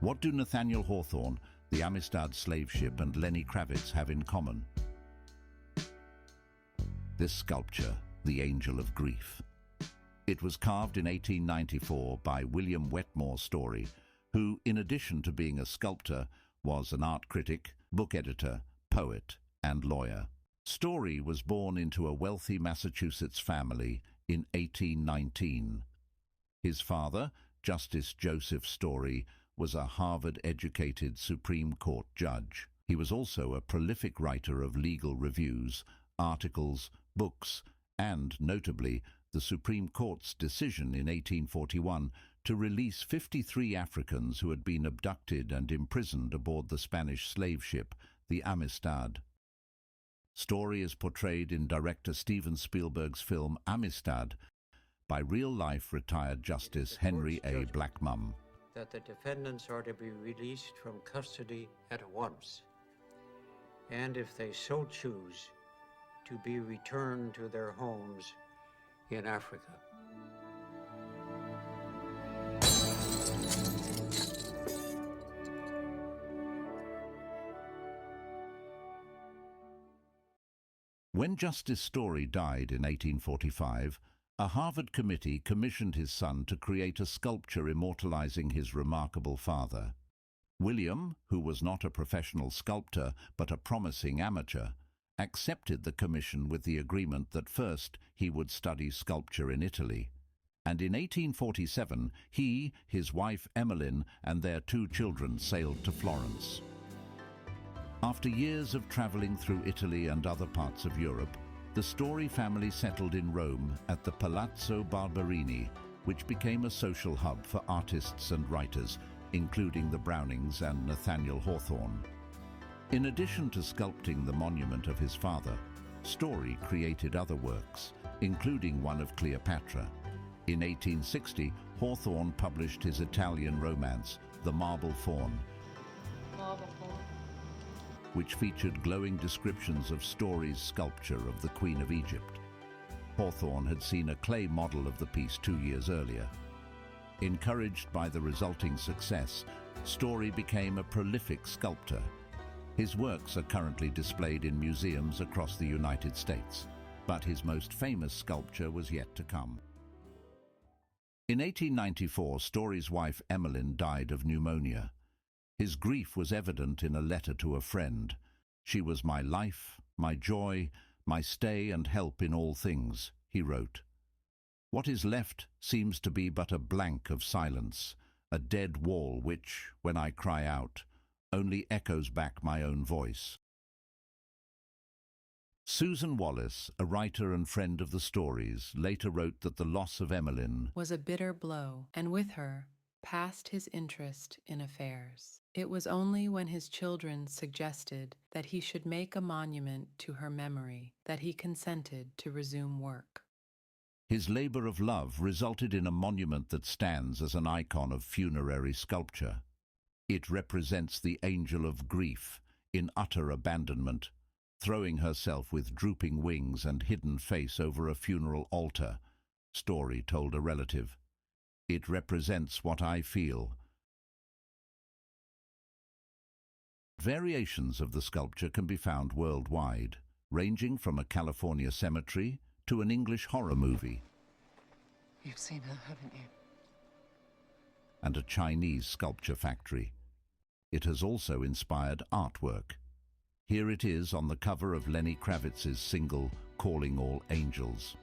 What do Nathaniel Hawthorne, the Amistad slave ship, and Lenny Kravitz have in common? This sculpture, the Angel of Grief. It was carved in 1894 by William Wetmore Story, who, in addition to being a sculptor, was an art critic, book editor, poet, and lawyer. Story was born into a wealthy Massachusetts family in 1819. His father, Justice Joseph Story, was a Harvard-educated Supreme Court judge. He was also a prolific writer of legal reviews, articles, books, and, notably, the Supreme Court's decision in 1841 to release 53 Africans who had been abducted and imprisoned aboard the Spanish slave ship, the Amistad. Story is portrayed in director Steven Spielberg's film Amistad by real-life retired Justice Henry A. Blackmum. That the defendants are to be released from custody at once, and if they so choose, to be returned to their homes in Africa. When Justice Story died in 1845, a Harvard committee commissioned his son to create a sculpture immortalizing his remarkable father. William, who was not a professional sculptor but a promising amateur, accepted the commission with the agreement that first he would study sculpture in Italy. And in 1847, he, his wife Emmeline, and their 2 children sailed to Florence. After years of traveling through Italy and other parts of Europe, the Story family settled in Rome at the Palazzo Barberini, which became a social hub for artists and writers, including the Brownings and Nathaniel Hawthorne. In addition to sculpting the monument of his father, Story created other works, including one of Cleopatra. In 1860, Hawthorne published his Italian romance, The Marble Faun, which featured glowing descriptions of Story's sculpture of the Queen of Egypt. Hawthorne had seen a clay model of the piece 2 years earlier. Encouraged by the resulting success, Story became a prolific sculptor. His works are currently displayed in museums across the United States, but his most famous sculpture was yet to come. In 1894, Story's wife Emmeline died of pneumonia. His grief was evident in a letter to a friend. "She was my life, my joy, my stay and help in all things," he wrote. "What is left seems to be but a blank of silence, a dead wall which, when I cry out, only echoes back my own voice." Susan Wallace, a writer and friend of the Stories, later wrote that the loss of Emmeline was a bitter blow, and with her passed his interest in affairs. It was only when his children suggested that he should make a monument to her memory that he consented to resume work. His labor of love resulted in a monument that stands as an icon of funerary sculpture. It represents the Angel of Grief in utter abandonment, throwing herself with drooping wings and hidden face over a funeral altar, Story told a relative. "It represents what I feel." Variations of the sculpture can be found worldwide, ranging from a California cemetery to an English horror movie. You've seen her, haven't you? And a Chinese sculpture factory. It has also inspired artwork. Here it is on the cover of Lenny Kravitz's single, Calling All Angels.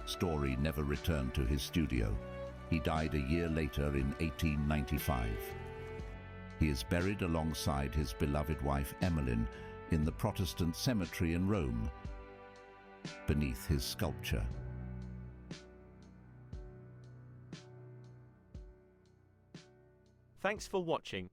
Story never returned to his studio. He died a year later in 1895. He is buried alongside his beloved wife Emmeline in the Protestant cemetery in Rome, beneath his sculpture. Thanks for watching.